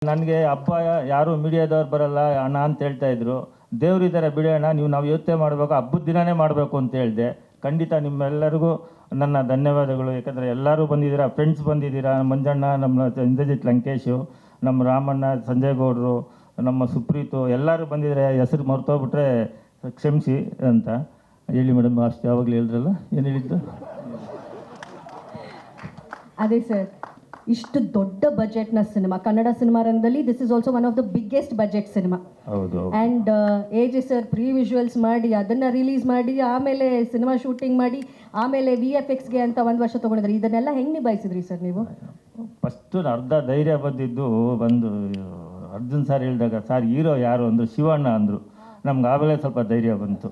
ನನಗೆ ಹಬ್ಬ ಯಾರು ಮೀಡಿಯಾದವ್ರು ಬರಲ್ಲ ಅಣ್ಣ ಅಂತ ಹೇಳ್ತಾ ಇದ್ರು. ದೇವರಿದ್ದಾರೆ ಬಿಡೋಣ, ನಾವು ಯೋಚನೆ ಮಾಡಬೇಕು, ಹಬ್ಬದ ದಿನವೇ ಮಾಡಬೇಕು ಅಂತ ಹೇಳಿದೆ. ಖಂಡಿತ ನಿಮ್ಮೆಲ್ಲರಿಗೂ ನನ್ನ ಧನ್ಯವಾದಗಳು. ಯಾಕಂದರೆ ಎಲ್ಲರೂ ಬಂದಿದ್ದೀರಾ, ಫ್ರೆಂಡ್ಸ್ ಬಂದಿದ್ದೀರಾ, ಮಂಜಣ್ಣ, ನಮ್ಮ ಇಂದ್ರಜಿತ್ ಲಂಕೇಶು, ನಮ್ಮ ರಾಮಣ್ಣ, ಸಂಜಯ್ ಗೌಡರು, ನಮ್ಮ ಸುಪ್ರೀತು, ಎಲ್ಲರೂ ಬಂದಿದ್ದಾರೆ. ಹೆಸರು ಮರ್ತೋಗ್ಬಿಟ್ರೆ ಕ್ಷಮಿಸಿ ಅಂತ ಹೇಳಿ ಮೇಡಮ್. ಅಷ್ಟು ಯಾವಾಗಲೂ ಹೇಳಿದ್ರಲ್ಲ, ಏನು ಹೇಳಿದ್ದು? ಅದೇ ಸರ್, ಇಷ್ಟು ದೊಡ್ಡ ಬಜೆಟ್ನ ಸಿನಿಮಾ, ಕನ್ನಡ ಸಿನಿಮಾ ರಂಗದಲ್ಲಿ this is also one of the biggest budget cinema. ಹೌದು. And A J sir pre visuals ಮಾಡಿ ಅದನ್ನು ರಿಲೀಸ್ ಮಾಡಿ ಆಮೇಲೆ ಸಿನಿಮಾ ಶೂಟಿಂಗ್ ಮಾಡಿ ಆಮೇಲೆ VFXಗೆ ಅಂತ 1 ವರ್ಷ ತೊಗೊಂಡಿದ್ರಿ. ಇದನ್ನೆಲ್ಲ ಹೆಂಗೆ ನಿಭಾಯಿಸಿದ್ರಿ ಸರ್ ನೀವು? ಫಸ್ಟು ಅರ್ಧ ಧೈರ್ಯ ಬಂದಿದ್ದು ಅರ್ಜುನ್ ಸರ್ ಹೇಳಿದಾಗ, ಸರ್ ಹೀರೋ ಯಾರು ಅಂದರು, ಶಿವಣ್ಣ ಅಂದರು. ನಮ್ಗೆ ಆಮೇಲೆ ಸ್ವಲ್ಪ ಧೈರ್ಯ ಬಂತು.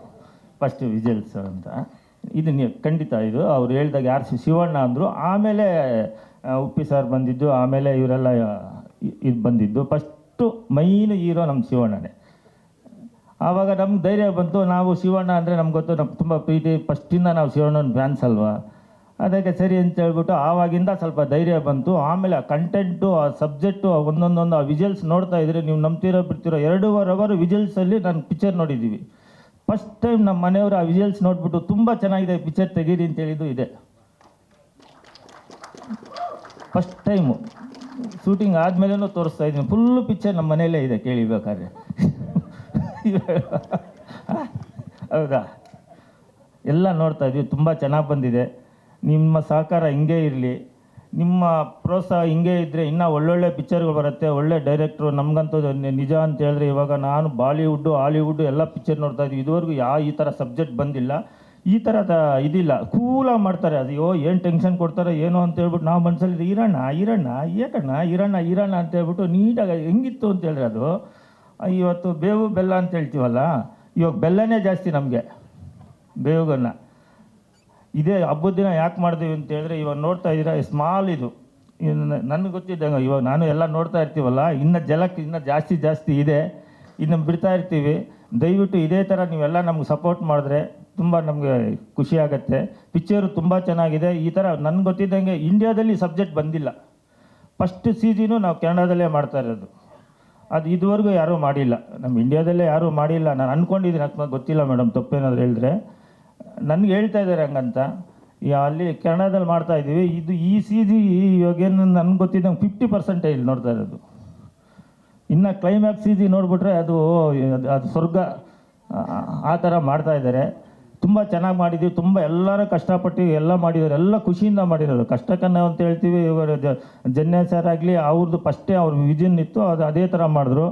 ಫಸ್ಟ್ ವಿಜುವಲ್ಸ್ ಅಂತ ಇದು ಖಂಡಿತ ಇದು ಅವ್ರು ಹೇಳಿದಾಗ ಯಾರು ಶಿವಣ್ಣ ಅಂದರು. ಆಮೇಲೆ ಉಪ್ಪಿ ಸರ್ ಬಂದಿದ್ದು, ಆಮೇಲೆ ಇವರೆಲ್ಲ ಇದು ಬಂದಿದ್ದು. ಫಸ್ಟು ಮೈನ್ ಹೀರೋ ನಮ್ಮ ಶಿವಣ್ಣನೇ. ಆವಾಗ ನಮ್ಗೆ ಧೈರ್ಯ ಬಂತು. ನಾವು ಶಿವಣ್ಣ ಅಂದರೆ ನಮ್ಗೆ ಗೊತ್ತು, ನಮ್ಗೆ ತುಂಬ ಪ್ರೀತಿ, ಫಸ್ಟಿಂದ ನಾವು ಶಿವಣ್ಣನ ಫ್ಯಾನ್ಸ್ ಅಲ್ವಾ, ಅದಕ್ಕೆ ಸರಿ ಅಂತ ಹೇಳ್ಬಿಟ್ಟು ಆವಾಗಿಂದ ಸ್ವಲ್ಪ ಧೈರ್ಯ ಬಂತು. ಆಮೇಲೆ ಆ ಕಂಟೆಂಟು, ಆ ಸಬ್ಜೆಕ್ಟು, ಒಂದೊಂದೊಂದು ಆ ವಿಜುವಲ್ಸ್ ನೋಡ್ತಾ ಇದ್ರೆ ನೀವು ನಂಬ್ತಿರೋ ಬಿಡ್ತಿರೋ 2.5 ಅವರ್ ವಿಜುವಲ್ಸಲ್ಲಿ ನಾನು ಪಿಕ್ಚರ್ ನೋಡಿದ್ದೀವಿ. ಫಸ್ಟ್ ಟೈಮ್ ನಮ್ಮ ಮನೆಯವರು ಆ ವಿಜುವಲ್ಸ್ ನೋಡ್ಬಿಟ್ಟು ತುಂಬ ಚೆನ್ನಾಗಿದೆ ಪಿಕ್ಚರ್ ತೆಗೀರಿ ಅಂತ ಹೇಳಿದ್ದು ಇದೆ. ಫಸ್ಟ್ ಟೈಮು ಶೂಟಿಂಗ್ ಆದಮೇಲೆನೂ ತೋರಿಸ್ತಾ ಇದ್ದೀನಿ. ಫುಲ್ಲು ಪಿಕ್ಚರ್ ನಮ್ಮ ಮನೆಯಲ್ಲೇ ಇದೆ, ಕೇಳಿಬೇಕಾದ್ರೆ. ಹೌದಾ? ಎಲ್ಲ ನೋಡ್ತಾ ಇದ್ವಿ, ತುಂಬ ಚೆನ್ನಾಗಿ ಬಂದಿದೆ. ನಿಮ್ಮ ಸಹಕಾರ ಹಿಂಗೇ ಇರಲಿ, ನಿಮ್ಮ ಪ್ರೋತ್ಸಾಹ ಹಿಂಗೇ ಇದ್ದರೆ ಇನ್ನೂ ಒಳ್ಳೊಳ್ಳೆ ಪಿಕ್ಚರ್ಗಳು ಬರುತ್ತೆ. ಒಳ್ಳೆ ಡೈರೆಕ್ಟ್ರು ನಮಗಂತೂ ನಿಜ ಅಂತ ಹೇಳಿದ್ರೆ, ಇವಾಗ ನಾನು ಬಾಲಿವುಡ್ಡು ಹಾಲಿವುಡ್ಡು ಎಲ್ಲ ಪಿಕ್ಚರ್ ನೋಡ್ತಾ ಇದ್ವಿ. ಇದುವರೆಗೂ ಈ ಥರ ಸಬ್ಜೆಕ್ಟ್ ಬಂದಿಲ್ಲ, ಈ ಥರದ ಇದಿಲ್ಲ. ಕೂಲಾಗಿ ಮಾಡ್ತಾರೆ. ಅಯ್ಯೋ ಏನು ಟೆನ್ಷನ್ ಕೊಡ್ತಾರೆ ಏನೋ ಅಂತ ಹೇಳ್ಬಿಟ್ಟು ನಾವು ಮನಸ್ಸಲ್ಲಿ ಈರಣ್ಣ ಅಂತ ಹೇಳ್ಬಿಟ್ಟು ನೀಟಾಗಿ ಹೆಂಗಿತ್ತು ಅಂತ ಹೇಳಿದ್ರೆ, ಅದು ಇವತ್ತು ಬೇವು ಬೆಲ್ಲ ಅಂತ ಹೇಳ್ತೀವಲ್ಲ, ಇವಾಗ ಬೆಲ್ಲನೇ ಜಾಸ್ತಿ ನಮಗೆ, ಬೇವುಗನ್ನ. ಇದೇ ಹಬ್ಬದ ದಿನ ಯಾಕೆ ಮಾಡಿದೀವಿ ಅಂತ ಹೇಳಿದ್ರೆ, ಇವಾಗ ನೋಡ್ತಾ ಇದ್ದೀರಾ ಸ್ಮಾಲ್ ಇದು, ನನಗೆ ಗೊತ್ತಿದ್ದಂಗೆ ಇವಾಗ ನಾನು ಎಲ್ಲ ನೋಡ್ತಾ ಇರ್ತೀವಲ್ಲ, ಇನ್ನು ಜಲಕ್ಕೆ ಇನ್ನೂ ಜಾಸ್ತಿ ಇದೆ, ಇನ್ನು ಬಿಡ್ತಾ ಇರ್ತೀವಿ. ದಯವಿಟ್ಟು ಇದೇ ಥರ ನೀವೆಲ್ಲ ನಮ್ಗೆ ಸಪೋರ್ಟ್ ಮಾಡಿದ್ರೆ ತುಂಬ ನಮಗೆ ಖುಷಿ ಆಗುತ್ತೆ. ಪಿಕ್ಚರು ತುಂಬ ಚೆನ್ನಾಗಿದೆ. ಈ ಥರ ನನಗೆ ಗೊತ್ತಿದ್ದಂಗೆ ಇಂಡಿಯಾದಲ್ಲಿ ಸಬ್ಜೆಕ್ಟ್ ಬಂದಿಲ್ಲ. ಫಸ್ಟ್ CGನೂ ನಾವು ಕನ್ನಡದಲ್ಲೇ ಮಾಡ್ತಾ ಇರೋದು. ಅದು ಇದುವರೆಗೂ ಯಾರೂ ಮಾಡಿಲ್ಲ, ನಮ್ಮ ಇಂಡಿಯಾದಲ್ಲೇ ಯಾರೂ ಮಾಡಿಲ್ಲ. ನಾನು ಅಂದ್ಕೊಂಡಿದ್ದೀನಿ, ಅಕಸ್ಮಾತ್ ಗೊತ್ತಿಲ್ಲ ಮೇಡಮ್, ತಪ್ಪೇನಾದ್ರು ಹೇಳಿದ್ರೆ ನನಗೆ ಹೇಳ್ತಾ ಇದ್ದಾರೆ ಹಂಗಂತ. ಅಲ್ಲಿ ಕನ್ನಡದಲ್ಲಿ ಮಾಡ್ತಾಯಿದ್ದೀವಿ. ಇದು ಈ CG ಇವಾಗೇನು ನನಗೆ ಗೊತ್ತಿದ್ದಂಗೆ 50% ಇಲ್ಲಿ ನೋಡ್ತಾ ಇರೋದು. ಇನ್ನು ಕ್ಲೈಮ್ಯಾಕ್ಸ್ CG ನೋಡಿಬಿಟ್ರೆ ಅದು ಸ್ವರ್ಗ, ಆ ಥರ ಮಾಡ್ತಾಯಿದ್ದಾರೆ. ತುಂಬ ಚೆನ್ನಾಗಿ ಮಾಡಿದ್ದೀವಿ. ತುಂಬ ಎಲ್ಲರೂ ಕಷ್ಟಪಟ್ಟು ಎಲ್ಲ ಮಾಡಿದ್ದಾರೆ, ಎಲ್ಲ ಖುಷಿಯಿಂದ ಮಾಡಿರೋದು. ಕಷ್ಟಕನ್ನ ಅಂತ ಹೇಳ್ತೀವಿ. ಇವರು ಜನ್ಯ ಸರ್ ಆಗಲಿ, ಅವ್ರದ್ದು ಫಸ್ಟೇ ಅವ್ರ ವಿಷನ್ ಇತ್ತು, ಅದು ಅದೇ ಥರ ಮಾಡಿದ್ರು.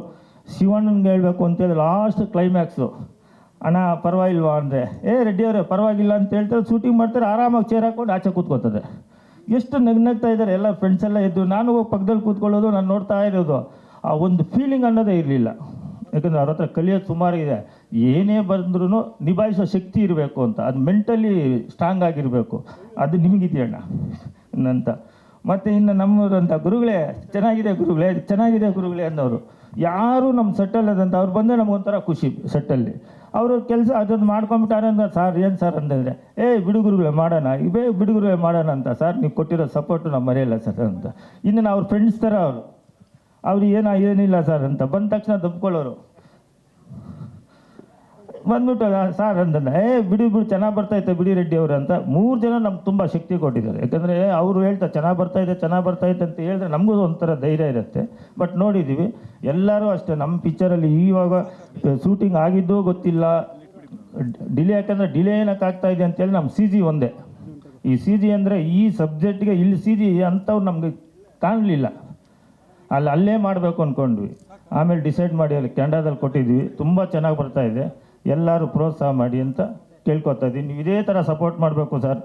ಶಿವಣ್ಣನಿಗೆ ಹೇಳಬೇಕು ಅಂತೇಳಿ ಲಾಸ್ಟ್ ಕ್ಲೈಮ್ಯಾಕ್ಸು, ಅಣ್ಣ ಪರವಾಗಿಲ್ವಾ ಅಂದರೆ, ರೆಡ್ಡಿಯವರೇ ಪರವಾಗಿಲ್ಲ ಅಂತ ಹೇಳ್ತಾರೆ. ಶೂಟಿಂಗ್ ಮಾಡ್ತಾರೆ, ಆರಾಮಾಗಿ ಚೇರ್ ಹಾಕ್ಕೊಂಡು ಆಚೆ ಕೂತ್ಕೋತದೆ. ಎಷ್ಟು ನಗ್ನಗ್ತಾ ಇದ್ದಾರೆ ಎಲ್ಲ ಫ್ರೆಂಡ್ಸ್ ಎಲ್ಲ ಇದ್ದು. ನಾನು ಹೋಗಿ ಪಕ್ಕದಲ್ಲಿ ಕೂತ್ಕೊಳ್ಳೋದು, ನಾನು ನೋಡ್ತಾ ಇರೋದು. ಆ ಒಂದು ಫೀಲಿಂಗ್ ಅನ್ನೋದೇ ಇರಲಿಲ್ಲ. ಯಾಕಂದರೆ ಅವ್ರ ಹತ್ರ ಕಲಿಯೋದು ಸುಮಾರಿದೆ. ಏನೇ ಬಂದ್ರೂ ನಿಭಾಯಿಸೋ ಶಕ್ತಿ ಇರಬೇಕು ಅಂತ, ಅದು ಮೆಂಟಲಿ ಸ್ಟ್ರಾಂಗ್ ಆಗಿರಬೇಕು. ಅದು ನಿಮಗಿದೆಯಣ್ಣ ಅಂತ. ಮತ್ತು ಇನ್ನು ನಮ್ಮೂರಂಥ ಗುರುಗಳೇ ಚೆನ್ನಾಗಿದೆ ಗುರುಗಳೇ ಅನ್ನೋರು ಯಾರು ನಮ್ಮ ಸೆಟ್ಟಲ್ಲದಂತ ಅವ್ರು ಬಂದರೆ ನಮಗೊಂಥರ ಖುಷಿ. ಸೆಟ್ಟಲ್ಲಿ ಅವರು ಕೆಲಸ ಅದನ್ನು ಮಾಡ್ಕೊಂಬಿಟ್ಟಾರೆ ಅಂತ, ಸರ್ ಏನು ಸರ್ ಅಂತಂದರೆ, ಬಿಡುಗುರುಗಳೇ ಮಾಡೋಣ, ಬಿಡುಗುರುಗಳೇ ಮಾಡೋಣ ಅಂತ. ಸರ್ ನೀವು ಕೊಟ್ಟಿರೋ ಸಪೋರ್ಟು ನಾವು ಮರೆಯಲ್ಲ ಸರ್ ಅಂತ. ಇನ್ನು ನಾವು ಅವ್ರ ಫ್ರೆಂಡ್ಸ್ ಥರ ಅವ್ರು ಏನಿಲ್ಲ ಸರ್ ಅಂತ ಬಂದ ತಕ್ಷಣ ದಬ್ಕೊಳ್ಳೋರು. ಬಂದ್ಬಿಟ್ಟು ಸರ್ ಅಂತಂದ, ಬಿಡು ಚೆನ್ನಾಗಿ ಬರ್ತಾಯಿತ್ತು ಬಿಡಿ ರೆಡ್ಡಿ ಅವರು ಅಂತ. 3 ಜನ ನಮ್ಗೆ ತುಂಬ ಶಕ್ತಿ ಕೊಟ್ಟಿದ್ದಾರೆ. ಯಾಕಂದರೆ ಅವರು ಹೇಳ್ತಾರೆ ಚೆನ್ನಾಗಿ ಬರ್ತಾಯಿದೆ ಅಂತ ಹೇಳಿದ್ರೆ ನಮಗೂ ಒಂಥರ ಧೈರ್ಯ ಇರುತ್ತೆ. ಬಟ್ ನೋಡಿದ್ದೀವಿ ಎಲ್ಲರೂ ಅಷ್ಟೇ. ನಮ್ಮ ಪಿಕ್ಚರಲ್ಲಿ ಇವಾಗ ಶೂಟಿಂಗ್ ಆಗಿದ್ದೂ ಗೊತ್ತಿಲ್ಲ, ಡಿಲೇ. ಯಾಕಂದರೆ ಡಿಲೇ ಏನಕ್ಕೆ ಆಗ್ತಾಯಿದೆ ಅಂತೇಳಿ ನಮ್ಮ CG ಒಂದೇ. ಈ CG ಅಂದರೆ ಈ ಸಬ್ಜೆಕ್ಟ್ಗೆ ಇಲ್ಲಿ CG ಅಂಥವ್ರು ನಮಗೆ ಕಾಣಲಿಲ್ಲ. ಅಲ್ಲೇ ಮಾಡಬೇಕು ಅಂದ್ಕೊಂಡ್ವಿ. ಆಮೇಲೆ ಡಿಸೈಡ್ ಮಾಡಿ ಅಲ್ಲಿ ಕನ್ನಡದಲ್ಲಿ ಕೊಟ್ಟಿದ್ವಿ. ತುಂಬ ಚೆನ್ನಾಗಿ ಬರ್ತಾಯಿದೆ. ಎಲ್ಲರೂ ಪ್ರೋತ್ಸಾಹ ಮಾಡಿ ಅಂತ ಕೇಳ್ಕೊತಾ ಇದ್ದೀನಿ. ನೀವು ಇದೇ ಥರ ಸಪೋರ್ಟ್ ಮಾಡಬೇಕು ಸರ್.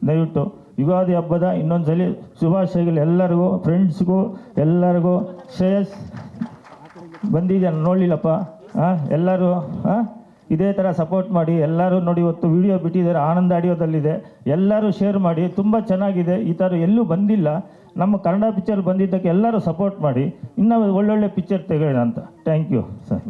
ದಯವಿಟ್ಟು ಯುಗಾದಿ ಹಬ್ಬದ ಇನ್ನೊಂದು ಶುಭಾಶಯಗಳು ಎಲ್ಲರಿಗೂ, ಫ್ರೆಂಡ್ಸ್ಗೂ ಎಲ್ಲರಿಗೂ. ಶ್ರೇಯಸ್ ಬಂದಿದ್ದೆ ನೋಡಲಿಲ್ಲಪ್ಪ. ಎಲ್ಲರೂ ಇದೇ ಥರ ಸಪೋರ್ಟ್ ಮಾಡಿ. ಎಲ್ಲರೂ ನೋಡಿ, ಇವತ್ತು ವಿಡಿಯೋ ಬಿಟ್ಟಿದ್ದಾರೆ, ಆನಂದ ಆಡಿಯೋದಲ್ಲಿದೆ. ಎಲ್ಲರೂ ಶೇರ್ ಮಾಡಿ. ತುಂಬ ಚೆನ್ನಾಗಿದೆ. ಈ ಥರ ಎಲ್ಲೂ ಬಂದಿಲ್ಲ. ನಮ್ಮ ಕನ್ನಡ ಪಿಕ್ಚರ್ ಬಂದಿದ್ದಕ್ಕೆ ಎಲ್ಲರೂ ಸಪೋರ್ಟ್ ಮಾಡಿ. ಇನ್ನೂ ಒಳ್ಳೊಳ್ಳೆ ಪಿಕ್ಚರ್ ತೆಗೋಣ ಅಂತ. Thank you sir.